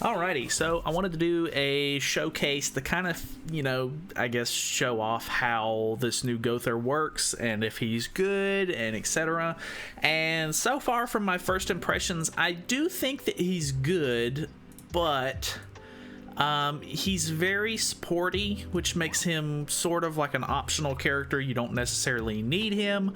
Alrighty, so I wanted to do a showcase to kind of, I guess show off how this new Gowther works and if he's good and etc. And so far from my first impressions, I do think that he's good, but he's very sporty, which makes him sort of like an optional character. You don't necessarily need him.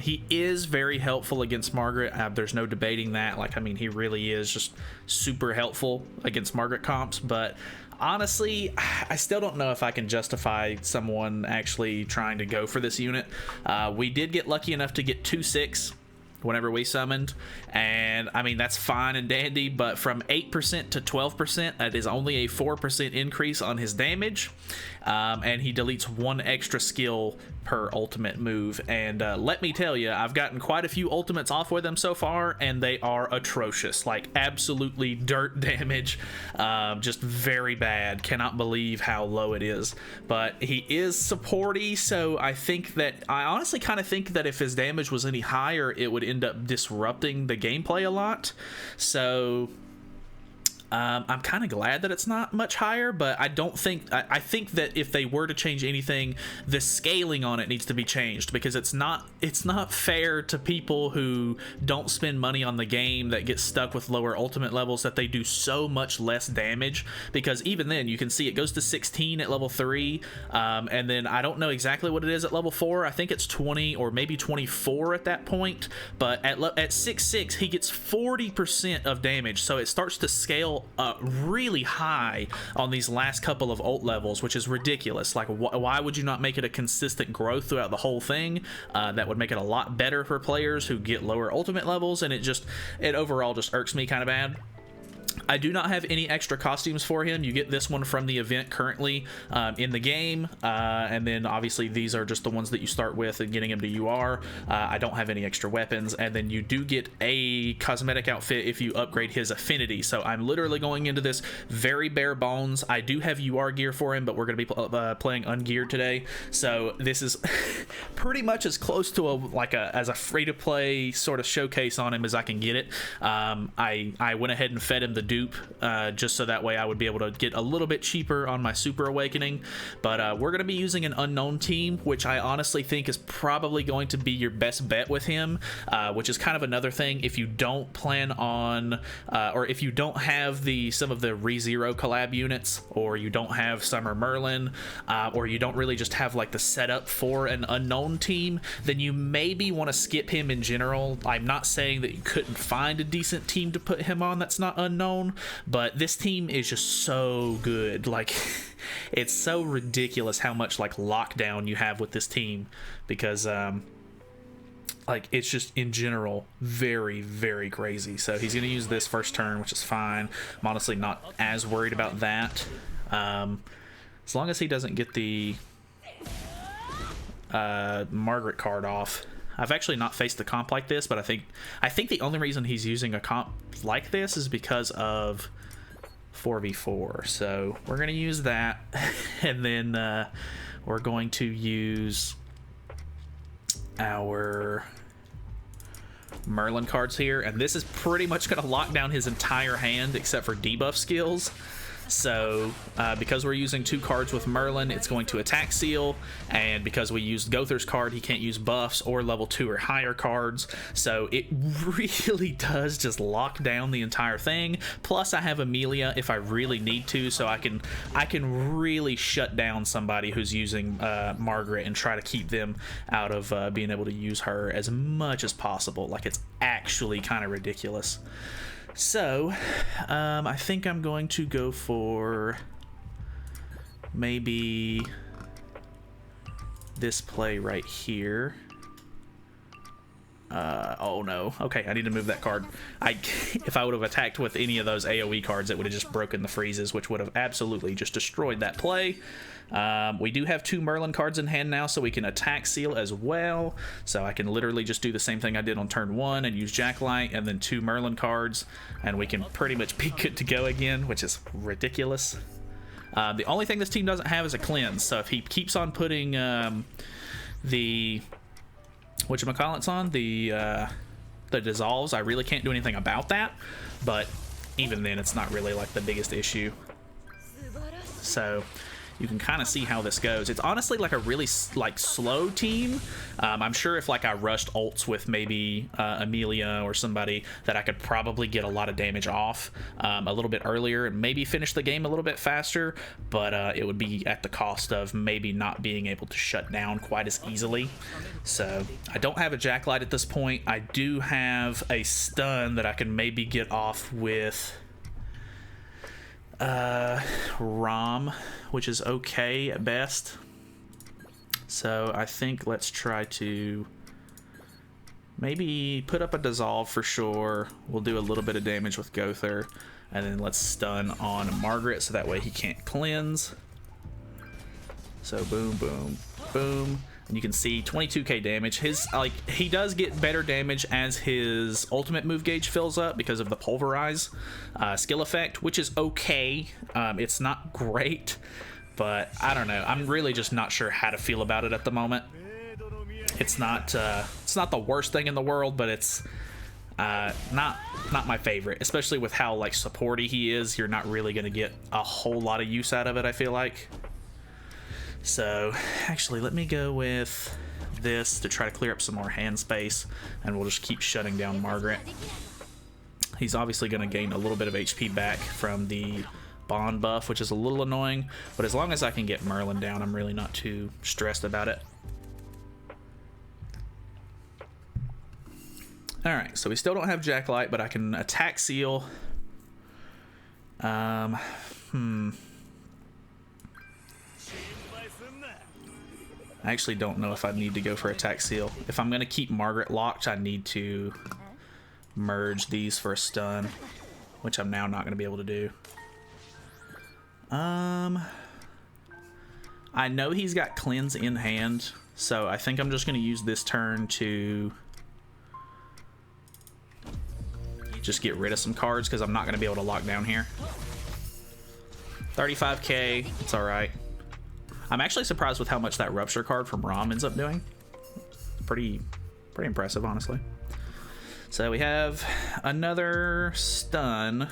He is very helpful against Margaret. There's no debating that. He really is just super helpful against Margaret comps. But honestly, I still don't know if I can justify someone actually trying to go for this unit. We did get lucky enough to get 2/6 whenever we summoned, and that's fine and dandy, but from 8% to 12%, that is only a 4% increase on his damage, and he deletes one extra skill per ultimate move. And let me tell you, I've gotten quite a few ultimates off with him so far, and they are atrocious, like absolutely dirt damage, just very bad. Cannot believe how low it is. But he is supporty, so I honestly kind of think that if his damage was any higher, it would end up disrupting the gameplay a lot. So I'm kind of glad that it's not much higher, but I think that if they were to change anything, the scaling on it needs to be changed, because it's not fair to people who don't spend money on the game that get stuck with lower ultimate levels, that they do so much less damage. Because even then, you can see it goes to 16 at level 3, and then I don't know exactly what it is at level 4. I think it's 20 or maybe 24 at that point, but at 6/6 he gets 40% of damage, so it starts to scale really high on these last couple of ult levels, which is ridiculous. Like, why would you not make it a consistent growth throughout the whole thing? That would make it a lot better for players who get lower ultimate levels, and it overall just irks me kind of bad. I do not have any extra costumes for him. You get this one from the event currently in the game, and then obviously these are just the ones that you start with and getting him to UR. I don't have any extra weapons, and then you do get a cosmetic outfit if you upgrade his affinity. So I'm literally going into this very bare bones. I do have UR gear for him, but we're going to be playing Ungeared today, so this is pretty much as close to as a free-to-play sort of showcase on him as I can get it. I went ahead and fed him the dupe, just so that way I would be able to get a little bit cheaper on my super awakening. But we're going to be using an unknown team, which I honestly think is probably going to be your best bet with him, which is kind of another thing. If you don't plan on or if you don't have some of the ReZero collab units, or you don't have Summer Merlin, or you don't really just have like the setup for an unknown team, then you maybe want to skip him in general. I'm not saying that you couldn't find a decent team to put him on that's not unknown, but this team is just so good. Like, it's so ridiculous how much like lockdown you have with this team, because it's just in general very, very crazy. So he's going to use this first turn, which is fine. I'm honestly not as worried about that, as long as he doesn't get the Margaret card off. I've actually not faced the comp like this, but I think the only reason he's using a comp like this is because of 4v4. So we're going to use that, and then we're going to use our Merlin cards here, and this is pretty much going to lock down his entire hand except for debuff skills. So because we're using 2 cards with Merlin, it's going to attack seal, and because we used Gowther's card, he can't use buffs or level 2 or higher cards, so it really does just lock down the entire thing. Plus I have Amelia if I really need to, so I can really shut down somebody who's using Margaret and try to keep them out of being able to use her as much as possible. Like, it's actually kind of ridiculous. So I think I'm going to go for maybe this play right here. Oh no. Okay, I need to move that card. If I would have attacked with any of those AoE cards, it would have just broken the freezes, which would have absolutely just destroyed that play. We do have 2 Merlin cards in hand now, so we can attack seal as well. So I can literally just do the same thing I did on turn 1 and use Jacklight and then 2 Merlin cards, and we can pretty much be good to go again, which is ridiculous. The only thing this team doesn't have is a cleanse, so if he keeps on putting the whatchamacallits on, the dissolves, I really can't do anything about that. But even then it's not really like the biggest issue. So you can kind of see how this goes. It's honestly like a really like slow team. I'm sure if like I rushed ults with maybe Amelia or somebody, that I could probably get a lot of damage off a little bit earlier and maybe finish the game a little bit faster, but it would be at the cost of maybe not being able to shut down quite as easily. So I don't have a Jacklight at this point. I do have a stun that I can maybe get off with Rom, which is okay at best. So I think let's try to maybe put up a dissolve for sure. We'll do a little bit of damage with Gowther, and then let's stun on Margaret so that way he can't cleanse. So boom, boom, boom. And you can see 22k damage. His, like, he does get better damage as his ultimate move gauge fills up because of the pulverize skill effect, which is okay. It's not great, but I don't know. I'm really just not sure how to feel about it at the moment. It's not the worst thing in the world, but it's not my favorite, especially with how like supporty he is. You're not really gonna get a whole lot of use out of it, I feel like. So actually, let me go with this to try to clear up some more hand space, and we'll just keep shutting down Margaret. He's obviously going to gain a little bit of HP back from the bond buff, which is a little annoying, but as long as I can get Merlin down, I'm really not too stressed about it. Alright, so we still don't have Jacklight, but I can attack Seal. I actually don't know if I need to go for attack seal. If I'm going to keep Margaret locked, I need to merge these for a stun, which I'm now not going to be able to do. I know he's got cleanse in hand, so I think I'm just going to use this turn to just get rid of some cards because I'm not going to be able to lock down here. 35k, it's alright. I'm actually surprised with how much that Rupture card from Rom ends up doing. Pretty impressive, honestly. So we have another stun.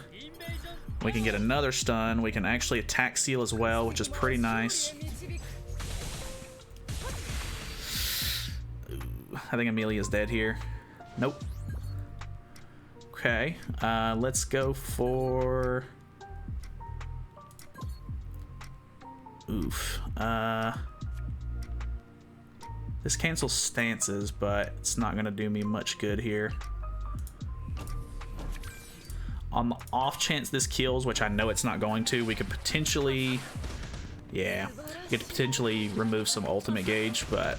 We can get another stun. We can actually attack Seal as well, which is pretty nice. Ooh, I think Amelia's dead here. Nope. Okay, let's go for... Oof. This cancels stances, but it's not going to do me much good here. On the off chance this kills, which I know it's not going to, we could potentially... Yeah, we could potentially remove some ultimate gauge, but...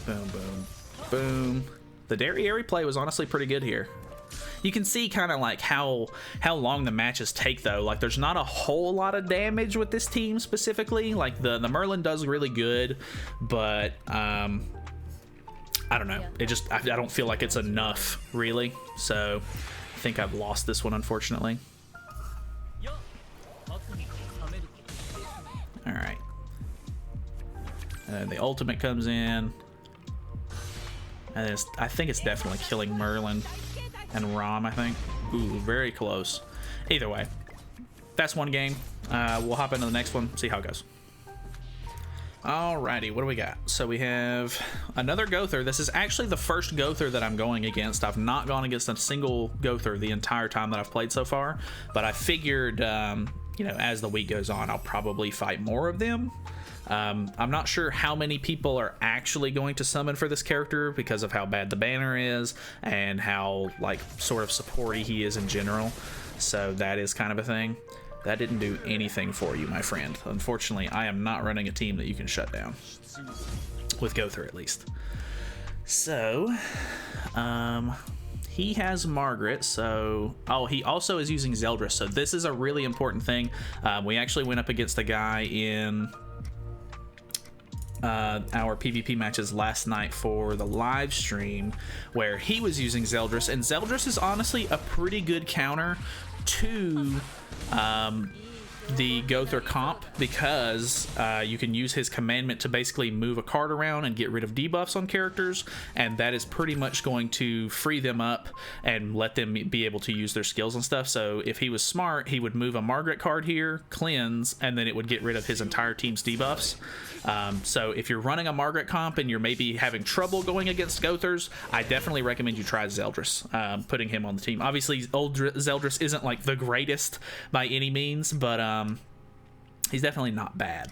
Boom, boom, boom. The Derriere play was honestly pretty good here. You can see kind of like how long the matches take though. Like there's not a whole lot of damage with this team specifically. Like the Merlin does really good, but I don't know. It just I don't feel like it's enough really. So I think I've lost this one unfortunately. All right. And then the ultimate comes in, and I think it's definitely killing Merlin. And Rom, I think. Ooh, very close. Either way, that's one game. We'll hop into the next one, see how it goes. Alrighty, what do we got? So we have another Gowther. This is actually the first Gowther that I'm going against. I've not gone against a single Gowther the entire time that I've played so far, but I figured, you know, as the week goes on, I'll probably fight more of them. I'm not sure how many people are actually going to summon for this character because of how bad the banner is and how like sort of supporty he is in general. So that is kind of a thing. That didn't do anything for you, my friend. Unfortunately, I am not running a team that you can shut down. With Gowther, at least. So, he has Margaret, so... Oh, he also is using Zeldris, so this is a really important thing. We actually went up against a guy in... our PvP matches last night for the live stream where he was using Zeldris, and Zeldris is honestly a pretty good counter to the Gowther comp because you can use his commandment to basically move a card around and get rid of debuffs on characters, and that is pretty much going to free them up and let them be able to use their skills and stuff. So if he was smart, he would move a Margaret card here, cleanse, and then it would get rid of his entire team's debuffs. So if you're running a Margaret comp and you're maybe having trouble going against Gowthers, I definitely recommend you try Zeldris, putting him on the team. Obviously, old Zeldris isn't like the greatest by any means, but he's definitely not bad.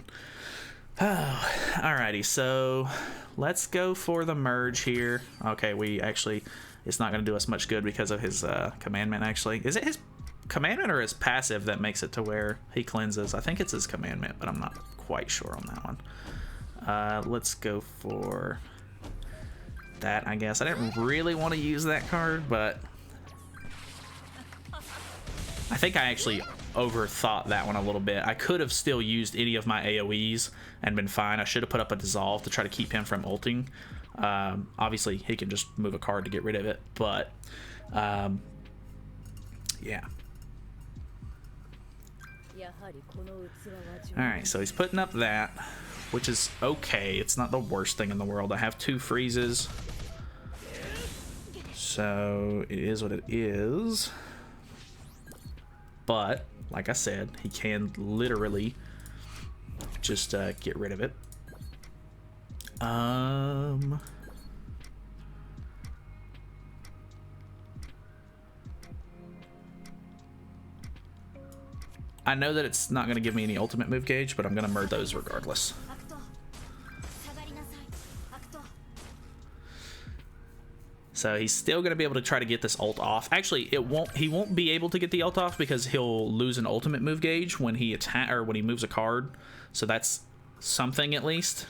Oh, alrighty, so let's go for the merge here. Okay, it's not going to do us much good because of his commandment, actually. Is it his commandment or his passive that makes it to where he cleanses? I think it's his commandment, but I'm not quite sure on that one. Let's go for that, I guess. I didn't really want to use that card, but I think I actually overthought that one a little bit. I could have still used any of my AoEs and been fine. I should have put up a dissolve to try to keep him from ulting. Obviously, he can just move a card to get rid of it, but yeah. Alright, so he's putting up that, which is okay. It's not the worst thing in the world. I have 2 freezes, so it is what it is. But, like I said, he can literally just get rid of it. I know that it's not going to give me any ultimate move gauge, but I'm going to merge those regardless. So he's still going to be able to try to get this ult off. Actually, he won't be able to get the ult off because he'll lose an ultimate move gauge when he when he moves a card. So that's something at least.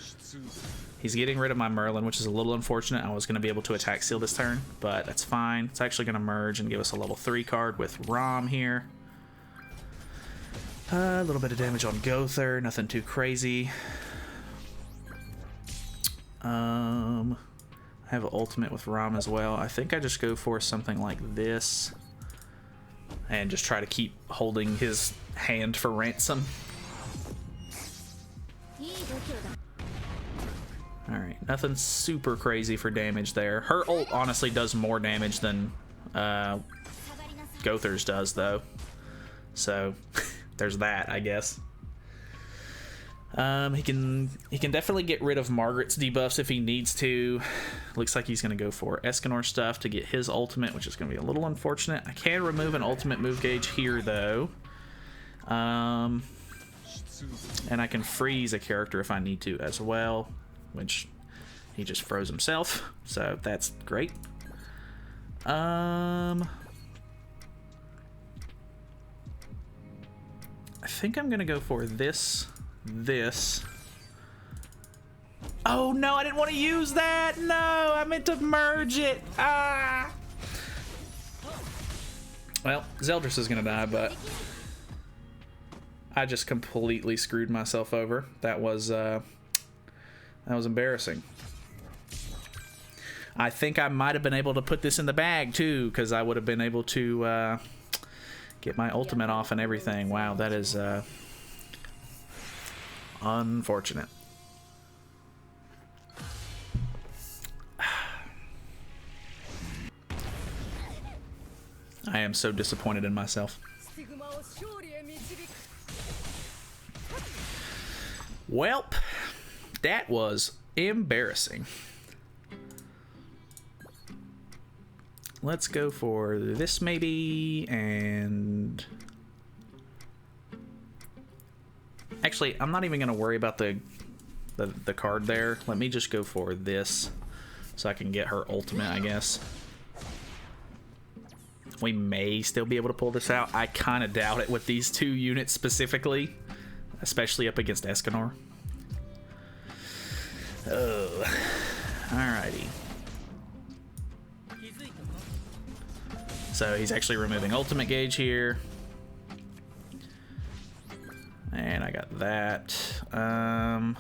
He's getting rid of my Merlin, which is a little unfortunate. I was going to be able to attack seal this turn, but that's fine. It's actually going to merge and give us a level 3 card with Rom here. A little bit of damage on Gowther, nothing too crazy. I have an ultimate with Rom as well. I think I just go for something like this and just try to keep holding his hand for ransom. Alright, nothing super crazy for damage there. Her ult honestly does more damage than Gowther's does, though. So there's that, I guess. He can definitely get rid of Margaret's debuffs if he needs to. Looks like he's going to go for Escanor stuff to get his ultimate, which is going to be a little unfortunate. I can remove an ultimate move gauge here, though. And I can freeze a character if I need to as well, which he just froze himself, so that's great. I think I'm gonna go for this. Oh no, I didn't want to use that. No, I meant to merge it. Well, Zeldris is gonna die, but I just completely screwed myself over. That was embarrassing. I think I might have been able to put this in the bag too, because I would have been able to get my ultimate off and everything. Wow, that is unfortunate. I am so disappointed in myself. Welp, that was embarrassing. Let's go for this maybe, and actually I'm not even gonna worry about the card there. Let me just go for this so I can get her ultimate, I guess. We may still be able to pull this out. I kind of doubt it with these 2 units specifically, especially up against Escanor. Oh, alrighty. So he's actually removing ultimate gauge here. And I got that. I'm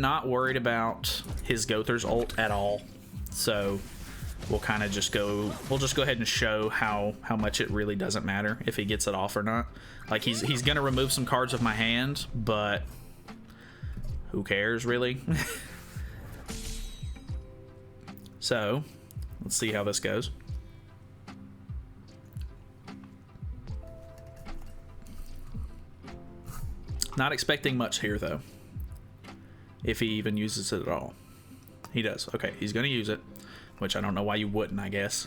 not worried about his Gowther's ult at all. So we'll kind of just go, we'll just go ahead and show how much it really doesn't matter if he gets it off or not. Like, he's gonna remove some cards of my hand, but who cares, really? So let's see how this goes. Not expecting much here, though, if he even uses it at all. He does. Okay, he's gonna use it, which I don't know why you wouldn't, I guess.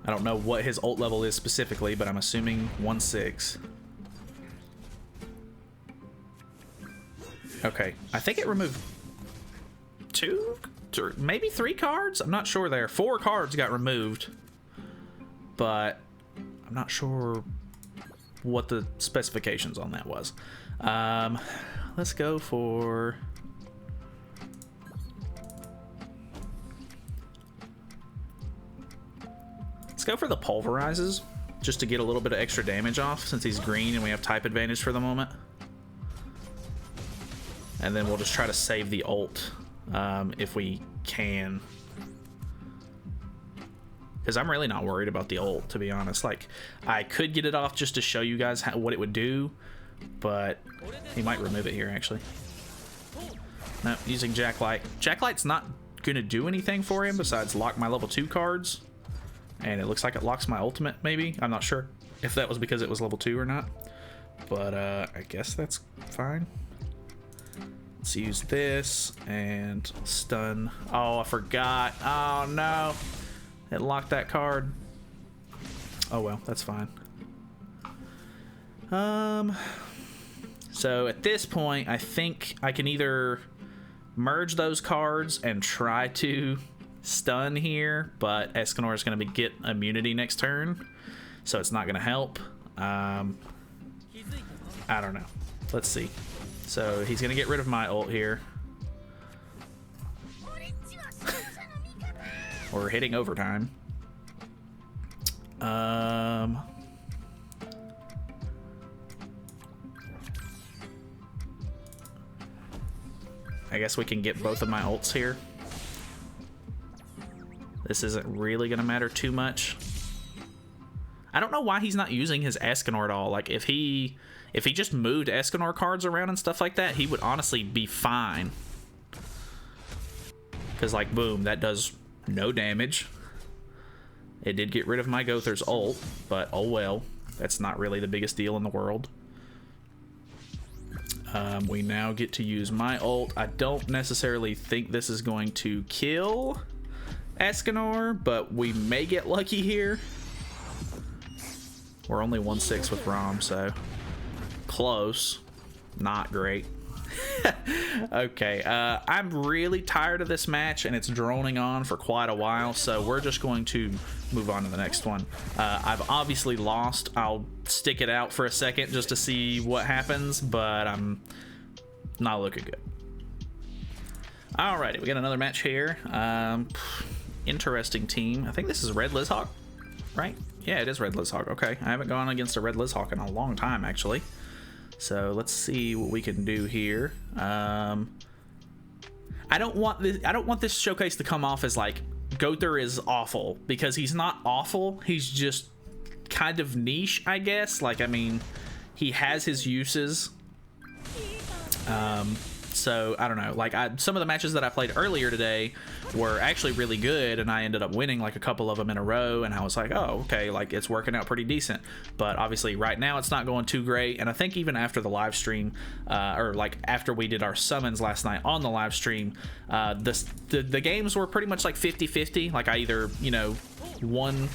I don't know what his ult level is specifically, but I'm assuming 1/6. Okay, I think it removed 2 or maybe 3 cards. I'm not sure there. 4 cards got removed, but I'm not sure what the specifications on that was. Let's go for... Let's go for the pulverizes, just to get a little bit of extra damage off since he's green and we have type advantage for the moment. And then we'll just try to save the ult if we can. Because I'm really not worried about the ult, to be honest. Like, I could get it off just to show you guys what it would do, but he might remove it here, actually. No, using Jacklight. Jacklight's not going to do anything for him besides lock my level 2 cards. And it looks like it locks my ultimate, maybe. I'm not sure if that was because it was level 2 or not. But I guess that's fine. Let's use this and stun. Oh, I forgot. Oh, no. It locked that card. Oh, well, that's fine. So at this point, I think I can either merge those cards and try to stun here, but Escanor is going to get immunity next turn, so it's not going to help. I don't know. Let's see. So he's going to get rid of my ult here. We're hitting overtime. I guess we can get both of my ults here. This isn't really gonna matter too much. I don't know why he's not using his Escanor at all. Like, if he just moved Escanor cards around and stuff like that, he would honestly be fine. Because, like, boom, that does no damage. It did get rid of my Gowther's ult, but oh well. That's not really the biggest deal in the world. We now get to use my ult. I don't necessarily think this is going to kill Escanor, but we may get lucky here. We're only 1/6 with Rom, so close. Not great. Okay, I'm really tired of this match, and it's droning on for quite a while, so we're just going to move on to the next one. I've obviously lost. I'll stick it out for a second just to see what happens, but I'm not looking good. Alrighty, we got another match here. Interesting team. I think this is Red Lizhawk, right? Yeah, it is Red Lizhawk. Okay, I haven't gone against a Red Lizhawk in a long time, actually. So let's see what we can do here. I don't want this showcase to come off as like Gowther is awful, because he's not awful. He's just kind of niche, I guess. Like, I mean, he has his uses. So I don't know, like, some of the matches that I played earlier today were actually really good, and I ended up winning like a couple of them in a row, and I was like, oh, okay, like, it's working out pretty decent. But obviously right now it's not going too great, and I think even after the live stream, or like after we did our summons last night on the live stream, the games were pretty much like 50-50. Like, I either, you know, won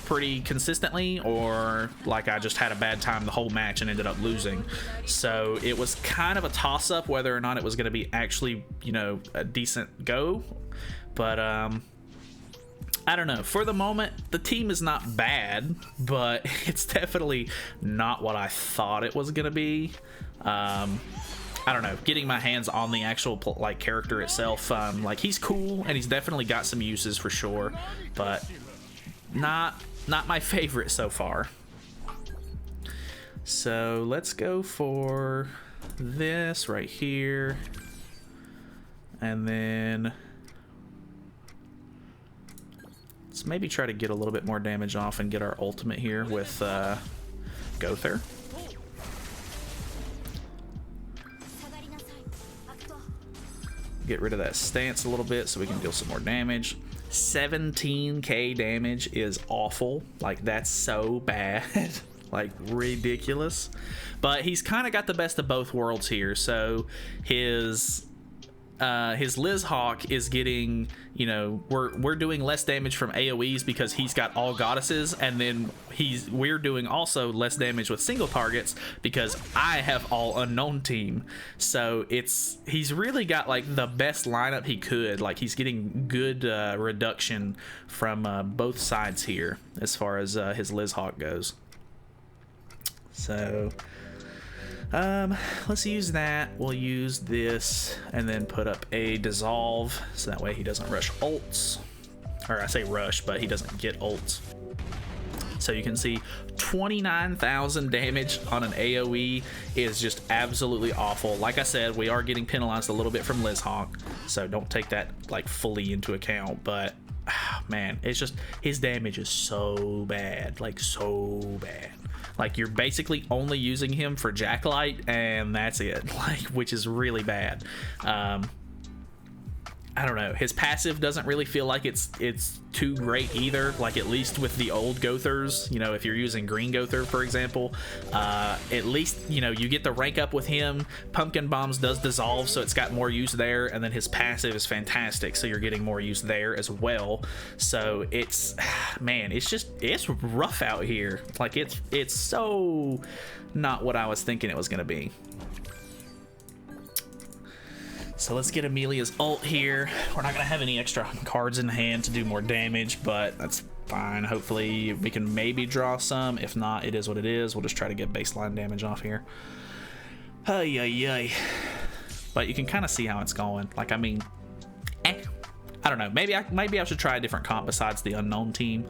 pretty consistently, or like I just had a bad time the whole match and ended up losing. So it was kind of a toss-up whether or not it was going to be actually, you know, a decent go. But I don't know. For the moment, the team is not bad, but it's definitely not what I thought it was going to be. I don't know, getting my hands on the actual like character itself, like, he's cool and he's definitely got some uses for sure, but not my favorite so far. So let's go for this right here, and then maybe try to get a little bit more damage off and get our ultimate here with Gowther. Get rid of that stance a little bit so we can deal some more damage. 17k damage is awful. Like, that's so bad. Like, ridiculous. But he's kind of got the best of both worlds here. So his Liz Hawk is getting, you know, we're doing less damage from AoEs because he's got all goddesses, and then we're doing also less damage with single targets because I have all unknown team. So he's really got like the best lineup he could. Like, he's getting good reduction from both sides here as far as his Liz Hawk goes. So let's use that. We'll use this and then put up a dissolve so that way he doesn't rush ults. Or I say rush, but he doesn't get ults. So you can see 29,000 damage on an AoE is just absolutely awful. Like I said, we are getting penalized a little bit from Liz Hawk, so don't take that like fully into account. But man, it's just his damage is so bad, like so bad. Like, you're basically only using him for Jacklight, and that's it. Like, which is really bad. I don't know. His passive doesn't really feel like it's too great either. Like, at least with the old Gowthers, you know, if you're using Green Gowther, for example, at least, you know, you get the rank up with him. Pumpkin Bombs does dissolve, so it's got more use there, and then his passive is fantastic, so you're getting more use there as well. So it's, man, it's rough out here. Like, it's so not what I was thinking it was gonna be. So let's get Amelia's ult here. We're not gonna have any extra cards in hand to do more damage, but that's fine. Hopefully we can maybe draw some. If not, it is what it is. We'll just try to get baseline damage off here. Ay, ay, ay. But you can kind of see how it's going. Like, I mean, I don't know. Maybe I should try a different comp besides the unknown team.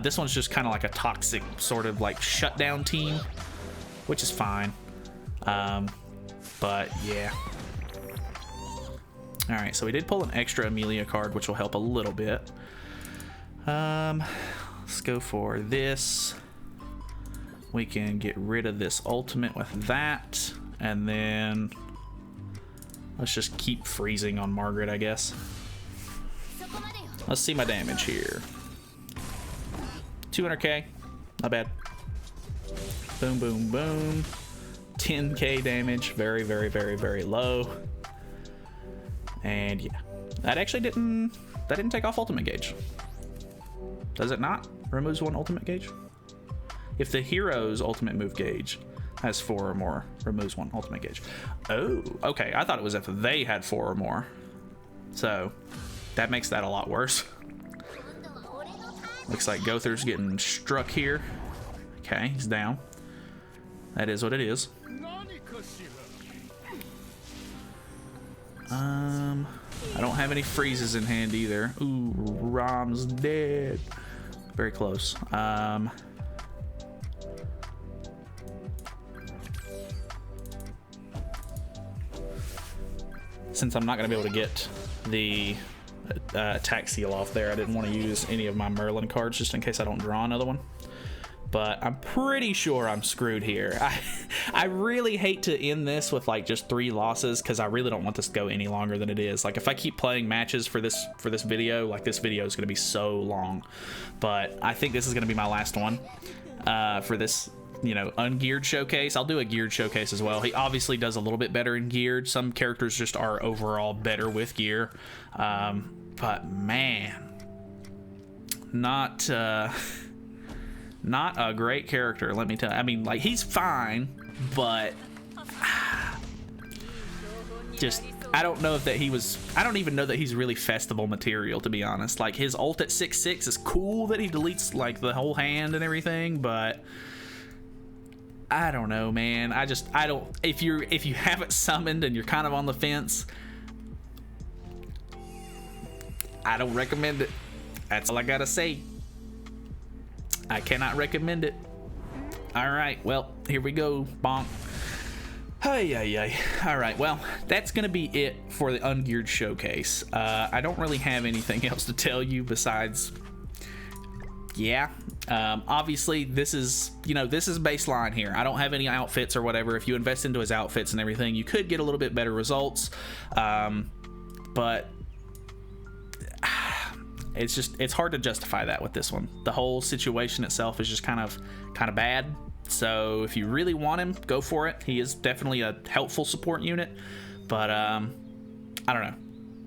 This one's just kind of like a toxic sort of like shutdown team, which is fine. But yeah. All right, so we did pull an extra Amelia card, which will help a little bit. Let's go for this. We can get rid of this ultimate with that, and then let's just keep freezing on Margaret, I guess. Let's see my damage here. 200k, not bad. Boom, boom, boom. 10k damage, very, very, very, very low. And yeah, that actually didn't take off ultimate gauge. Does it not? Removes one ultimate gauge? If the hero's ultimate move gauge has 4 or more, removes one ultimate gauge. Oh, okay. I thought it was if they had 4 or more. So that makes that a lot worse. Looks like Gowther's getting struck here. Okay, he's down. That is what it is. I don't have any freezes in hand either. Ooh, Rom's dead. Very close. Since I'm not going to be able to get the attack seal off there, I didn't want to use any of my Merlin cards just in case I don't draw another one. But I'm pretty sure I'm screwed here. I really hate to end this with like just 3 losses because I really don't want this to go any longer than it is. Like, if I keep playing matches for this video, like, this video is going to be so long. But I think this is going to be my last one for this, you know, ungeared showcase. I'll do a geared showcase as well. He obviously does a little bit better in geared. Some characters just are overall better with gear. But man, not a great character, let me tell you. I mean, like, he's fine, but just, I don't know if that he was, I don't even know that he's really festival material, to be honest. Like, his ult at 6/6 is cool that he deletes like the whole hand and everything, but I don't know, man. I don't, if you haven't summoned and you're kind of on the fence, I don't recommend it. That's all I gotta say. I cannot recommend it. All right, well, here we go. Bonk. Hey. All right, well, that's gonna be it for the Ungeared showcase. I don't really have anything else to tell you besides yeah. Obviously, this is baseline here. I don't have any outfits or whatever. If you invest into his outfits and everything, you could get a little bit better results. But it's hard to justify that with this one. The whole situation itself is just kind of bad. So if you really want him, go for it. He is definitely a helpful support unit. But I don't know.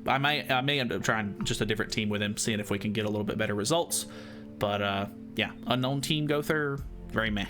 I may end up trying just a different team with him, seeing if we can get a little bit better results. But yeah, unknown team Gowther, very meh.